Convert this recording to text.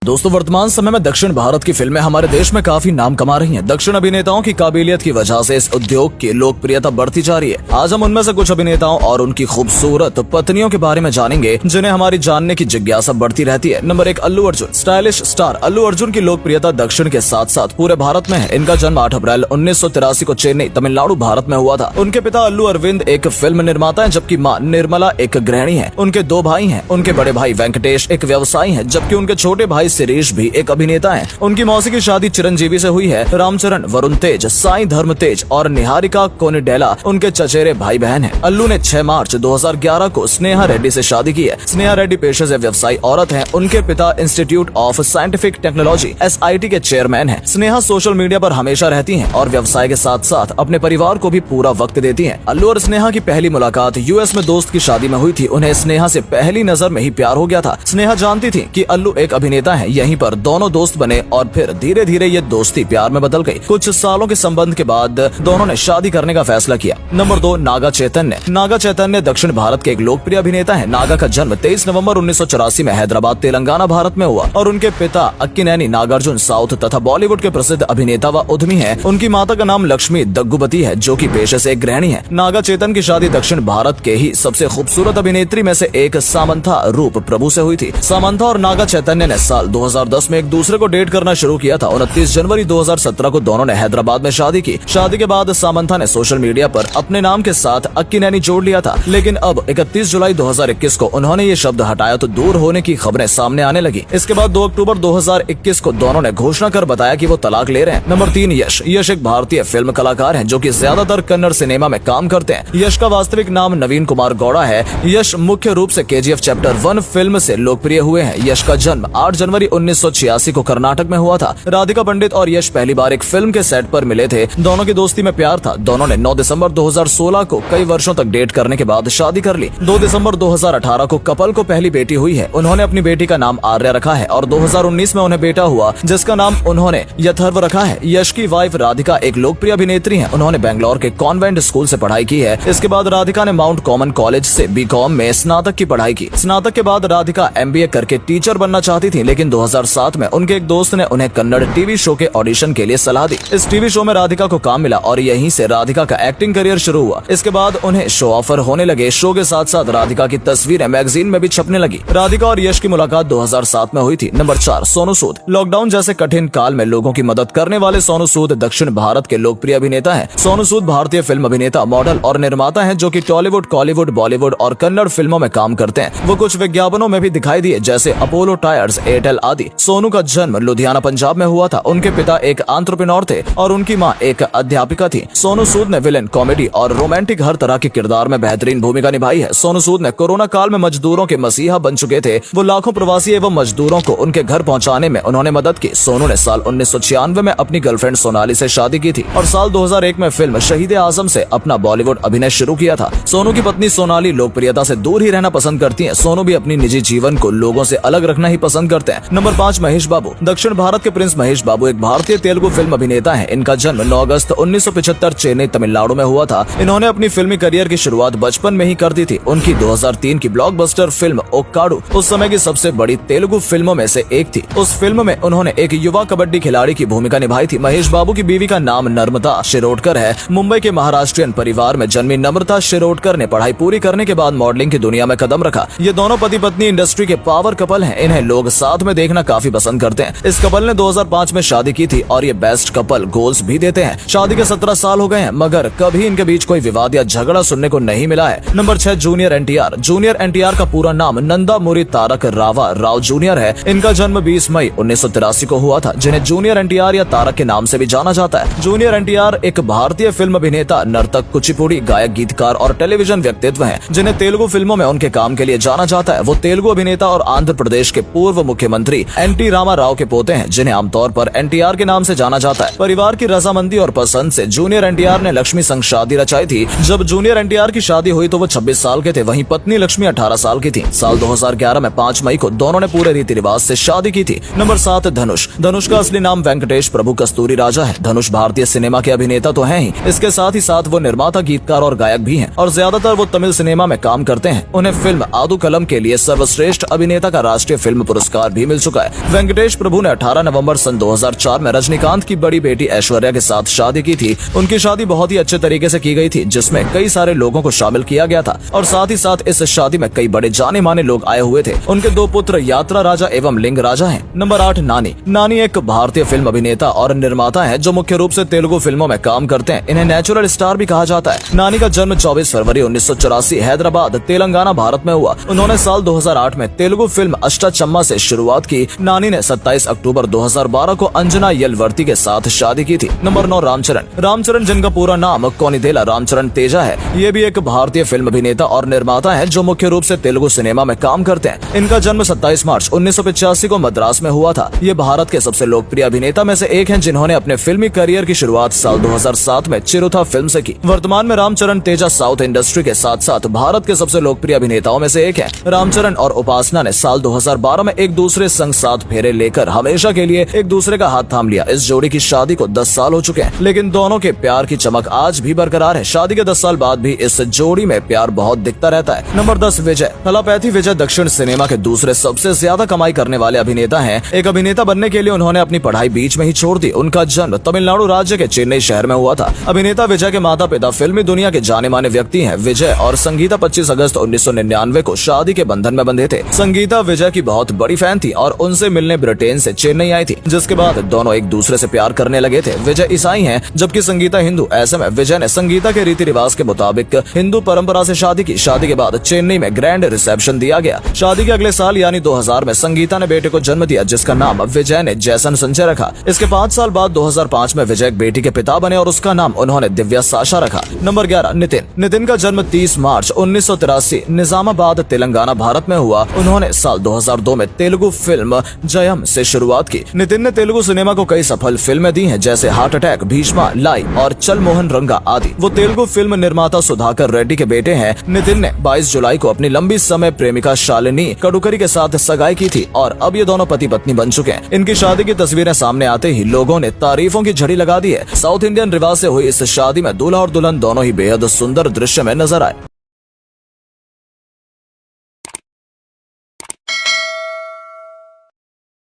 दोस्तों, वर्तमान समय में दक्षिण भारत की फिल्में हमारे देश में काफी नाम कमा रही हैं। दक्षिण अभिनेताओं की काबिलियत की वजह से इस उद्योग की लोकप्रियता बढ़ती जा रही है। आज हम उनमें से कुछ अभिनेताओं और उनकी खूबसूरत पत्नियों के बारे में जानेंगे, जिन्हें हमारी जानने की जिज्ञासा बढ़ती रहती है। Number 1, Allu Arjun. Stylish star Allu Arjun की लोकप्रियता दक्षिण के साथ साथ पूरे भारत में है। इनका जन्म 8 अप्रैल 1983 को चेन्नई, तमिलनाडु, भारत में हुआ था। उनके पिता अल्लू अरविंद एक फिल्म निर्माता है, जबकि माँ निर्मला एक गृहिणी है। उनके 2 भाई हैं। उनके बड़े भाई वेंकटेश एक व्यवसायी हैं, जबकि उनके छोटे भाई शिरीष भी एक अभिनेता हैं। उनकी मौसी की शादी चिरंजीवी से हुई है। रामचरण, वरुण तेज, साई धर्म तेज और निहारिका कोनिडेला उनके चचेरे भाई बहन हैं। अल्लू ने 6 मार्च 2011 को स्नेहा रेड्डी से शादी की है। स्नेहा रेड्डी पेशे से व्यवसायी औरत हैं। उनके पिता institute of scientific technology (SIT) के चेयरमैन हैं। स्नेहा सोशल मीडिया पर हमेशा रहती हैं और व्यवसाय के साथ साथ अपने परिवार को भी पूरा वक्त देती हैं। अल्लू और स्नेहा की पहली मुलाकात US में दोस्त की शादी में हुई थी। उन्हें स्नेहा से पहली नजर में ही प्यार हो गया था। स्नेहा जानती थी कि अल्लू एक अभिनेता है। यहीं पर दोनों दोस्त बने और फिर धीरे धीरे ये दोस्ती प्यार में बदल गई। कुछ सालों के संबंध के बाद दोनों ने शादी करने का फैसला किया। नंबर 2, नागा चैतन्य। नागा चैतन्य दक्षिण भारत के एक लोकप्रिय अभिनेता है। नागा का जन्म 23 नवंबर 1984 में हैदराबाद, तेलंगाना, भारत में हुआ और उनके पिता अक्किनेनी नागार्जुन साउथ तथा बॉलीवुड के प्रसिद्ध अभिनेता व उद्यमी है। उनकी माता का नाम लक्ष्मी दग्गुबती है, जो की पेशे से एक गृहिणी है। नागा चैतन्य की शादी दक्षिण भारत के ही सबसे खूबसूरत अभिनेत्री में से एक सामंथा रूप प्रभु से हुई थी। सामंथा और नागा चैतन्य ने साल 2010 में एक दूसरे को डेट करना शुरू किया था। 29 जनवरी 2017 को दोनों ने हैदराबाद में शादी की। शादी के बाद सामंथा ने सोशल मीडिया पर अपने नाम के साथ अक्किनेनी जोड़ लिया था, लेकिन अब 31 जुलाई 2021 को उन्होंने ये शब्द हटाया तो दूर होने की खबरें सामने आने लगी। इसके बाद 2 अक्टूबर 2021 को दोनों ने घोषणा कर बताया कि वो तलाक ले रहे हैं। नंबर 3, यश। यश एक भारतीय फिल्म कलाकार हैं, जो कि ज्यादातर कन्नड़ सिनेमा में काम करते हैं। यश का वास्तविक नाम नवीन कुमार गौड़ा है। यश मुख्य रूप से KGF चैप्टर 1 फिल्म से लोकप्रिय हुए हैं। यश का जन्म 8 जनवरी 1986 को कर्नाटक में हुआ था। राधिका पंडित और यश पहली बार एक फिल्म के सेट पर मिले थे। दोनों की दोस्ती में प्यार था। दोनों ने 9 दिसंबर 2016 को कई वर्षों तक डेट करने के बाद शादी कर ली। 2 दिसंबर 2018 को कपल को पहली बेटी हुई है। उन्होंने अपनी बेटी का नाम आर्या रखा है और 2019 में उन्हें बेटा हुआ, जिसका नाम उन्होंने यथर्व रखा है। यश की वाइफ राधिका एक लोकप्रिय अभिनेत्री है। उन्होंने बेंगलोर के कॉन्वेंट स्कूल से पढ़ाई की है। इसके बाद राधिका ने माउंट कॉमन कॉलेज से BCom में स्नातक की पढ़ाई की। स्नातक के बाद राधिका MBA करके टीचर बनना चाहती थी, लेकिन 2007 में उनके एक दोस्त ने उन्हें कन्नड़ टीवी शो के ऑडिशन के लिए सलाह दी। इस टीवी शो में राधिका को काम मिला और यहीं से राधिका का एक्टिंग करियर शुरू हुआ। इसके बाद उन्हें शो ऑफर होने लगे। शो के साथ साथ राधिका की तस्वीरें मैगजीन में भी छपने लगी। राधिका और यश की मुलाकात 2007 में हुई थी। नंबर 4, सोनू सूद। लॉकडाउन जैसे कठिन काल में लोगों की मदद करने वाले सोनू सूद दक्षिण भारत के लोकप्रिय अभिनेता हैं। सोनू सूद भारतीय फिल्म अभिनेता, मॉडल और निर्माता हैं, जो कि टॉलीवुड, कॉलीवुड, बॉलीवुड और कन्नड़ फिल्मों में काम करते हैं। वो कुछ विज्ञापनों में भी दिखाई दिए, जैसे अपोलो टायर्स, एयरटेल आदि। सोनू का जन्म लुधियाना, पंजाब में हुआ था। उनके पिता एक एंटरप्रेन्योर थे और उनकी मां एक अध्यापिका थी। सोनू सूद ने विलेन, कॉमेडी और रोमांटिक हर तरह के किरदार में बेहतरीन भूमिका निभाई है। सोनू सूद ने कोरोना काल में मजदूरों के मसीहा बन चुके थे। वो लाखों प्रवासी एवं मजदूरों को उनके घर पहुंचाने में उन्होंने मदद की। सोनू ने साल 1996 में अपनी गर्लफ्रेंड सोनाली से शादी की थी और साल 2001 में फिल्म शहीद आजम से अपना बॉलीवुड अभिनय शुरू किया था। सोनू की पत्नी सोनाली लोकप्रियता से दूर ही रहना पसंद करती है। सोनू भी अपनी निजी जीवन को लोगों से अलग रखना ही पसंद करते हैं। नंबर 5, महेश बाबू। दक्षिण भारत के प्रिंस महेश बाबू एक भारतीय तेलुगु फिल्म अभिनेता हैं। इनका जन्म 9 अगस्त 1975 चेन्नई, तमिलनाडु में हुआ था। इन्होंने अपनी फिल्मी करियर की शुरुआत बचपन में ही कर दी थी। उनकी 2003 की ब्लॉकबस्टर फिल्म ओक्काडू उस समय की सबसे बड़ी तेलुगु फिल्मों में से एक थी। उस फिल्म में उन्होंने एक युवा कबड्डी खिलाड़ी की भूमिका निभाई थी। महेश बाबू की बीवी का नाम नम्रता शिरोडकर है। मुंबई के महाराष्ट्रियन परिवार में जन्मी नम्रता शिरोडकर ने पढ़ाई पूरी करने के बाद मॉडलिंग की दुनिया में कदम रखा। ये दोनों पति पत्नी इंडस्ट्री के पावर कपल हैं। इन्हें लोग साथ में देखना काफी पसंद करते हैं। इस कपल ने 2005 में शादी की थी और ये बेस्ट कपल गोल्स भी देते हैं। शादी के 17 साल हो गए हैं, मगर कभी इनके बीच कोई विवाद या झगड़ा सुनने को नहीं मिला है। Number 6, junior NTR। Junior NTR का पूरा नाम नंदामुरी तारक रावा राव जूनियर है। इनका जन्म 20 मई 1983 को हुआ था, जिन्हें जूनियर NTR या तारक के नाम से भी जाना जाता है। जूनियर NTR एक भारतीय फिल्म अभिनेता, नर्तक, कुचिपुड़ी गायक, गीतकार और टेलीविजन व्यक्तित्व हैं, जिन्हें तेलुगु फिल्मों में उनके काम के लिए जाना जाता है। वो तेलुगु अभिनेता और आंध्र प्रदेश के पूर्व मुख्यमंत्री NT रामा राव के पोते हैं, जिन्हें आमतौर पर NTR के नाम से जाना जाता है। परिवार की रजामंदी और पसंद से जूनियर NTR ने लक्ष्मी संग शादी रचाई थी। जब जूनियर NTR की शादी हुई तो वो 26 साल के थे, वहीं पत्नी लक्ष्मी 18 साल की थी। साल 2011 में 5 मई को दोनों ने पूरे रीति रिवाज से शादी की थी। नंबर 7, धनुष। धनुष का असली नाम वेंकटेश प्रभु कस्तूरी राजा है। धनुष भारतीय सिनेमा के अभिनेता तो हैं ही, इसके साथ ही साथ वो निर्माता, गीतकार और गायक भी हैं और ज्यादातर वो तमिल सिनेमा में काम करते हैं। उन्हें फिल्म आदू कलम के लिए सर्वश्रेष्ठ अभिनेता का राष्ट्रीय फिल्म पुरस्कार भी मिल चुका है। वेंकटेश प्रभु ने 18 नवंबर सन 2004 में रजनीकांत की बड़ी बेटी ऐश्वर्या के साथ शादी की थी। उनकी शादी बहुत ही अच्छे तरीके से की गई थी, जिसमें कई सारे लोगों को शामिल किया गया था और साथ ही साथ इस शादी में कई बड़े जाने माने लोग आए हुए थे। उनके 2 पुत्र यात्रा राजा एवं लिंग राजा हैं। नंबर 8 नानी। नानी एक भारतीय फिल्म अभिनेता और निर्माता है जो मुख्य रूप से तेलुगु फिल्मों में काम करते हैं। इन्हें नेचुरल स्टार भी कहा जाता है। नानी का जन्म 24 फरवरी 1984 हैदराबाद तेलंगाना भारत में हुआ। उन्होंने साल 2008 में तेलुगु फिल्म अष्टाचम्मा से शुरुआत की। नानी ने 27 अक्टूबर 2012 को अंजना यलवर्ती के साथ शादी की थी। नंबर 9 रामचरण। रामचरण जिनका पूरा नाम कोनिदेला रामचरण तेजा है, ये भी एक भारतीय फिल्म अभिनेता और निर्माता है जो मुख्य रूप से तेलुगु सिनेमा में काम करते हैं। इनका जन्म 27 मार्च 1985 को मद्रास में हुआ था। ये भारत के सबसे लोकप्रिय अभिनेता में से एक हैं, जिन्होंने अपने फिल्मी करियर की शुरुआत साल 2007 में चिरुथा फिल्म से की। वर्तमान में रामचरण तेजा साउथ इंडस्ट्री के साथ साथ भारत के सबसे लोकप्रिय अभिनेताओं में से एक है। रामचरण और उपासना ने साल 2012 में एक दूसरे संग 7 फेरे लेकर हमेशा के लिए एक दूसरे का हाथ थाम लिया। इस जोड़ी की शादी को 10 साल हो चुके हैं, लेकिन दोनों के प्यार की चमक आज भी बरकरार है। शादी के 10 साल बाद भी इस जोड़ी में प्यार बहुत दिखता रहता है। नंबर 10 विजय। थलापैथी विजय दक्षिण सिनेमा के दूसरे सबसे ज्यादा कमाई करने वाले अभिनेता हैं। एक अभिनेता बनने के लिए उन्होंने अपनी पढ़ाई बीच में ही छोड़ दी। उनका जन्म तमिलनाडु राज्य के चेन्नई शहर में हुआ था। अभिनेता विजय के माता पिता फिल्मी दुनिया के जाने माने व्यक्ति हैं। विजय और संगीता 25 अगस्त 1999 को शादी के बंधन में बंधे थे। संगीता विजय की बहुत बड़ी फैन थी और उनसे मिलने ब्रिटेन से चेन्नई आई थी, जिसके बाद दोनों एक दूसरे से प्यार करने लगे थे। विजय ईसाई हैं जबकि संगीता हिंदू। ऐसे में विजय ने संगीता के रीति रिवाज के मुताबिक हिंदू परंपरा से शादी की। शादी के बाद चेन्नई में ग्रैंड रिसेप्शन दिया गया। शादी के अगले साल यानी 2000 में संगीता ने बेटे को जन्म दिया, जिसका नाम विजय ने जैसन संजय रखा। इसके 5 साल बाद 2005 में विजय एक बेटी के पिता बने और उसका नाम उन्होंने दिव्या साशा रखा। नंबर 11 नितिन। नितिन का जन्म 30 मार्च 1983 निजामाबाद तेलंगाना भारत में हुआ। उन्होंने साल 2002 में तेलुगु फिल्म जयम से शुरुआत की। नितिन ने तेलुगु सिनेमा को कई सफल फिल्में दी हैं, जैसे हार्ट अटैक, भीष्मा, लाई और चल मोहन रंगा आदि। वो तेलुगु फिल्म निर्माता सुधाकर रेड्डी के बेटे हैं। नितिन ने 22 जुलाई को अपनी लंबी समय प्रेमिका शालिनी कडुकरी के साथ सगाई की थी और अब ये दोनों पति पत्नी बन चुके हैं। इनकी शादी की तस्वीरें सामने आते ही लोगों ने तारीफों की झड़ी लगा दी है। साउथ इंडियन रिवाज से हुई इस शादी में दूल्हा और दुल्हन दोनों ही बेहद सुंदर दृश्य में नजर आए।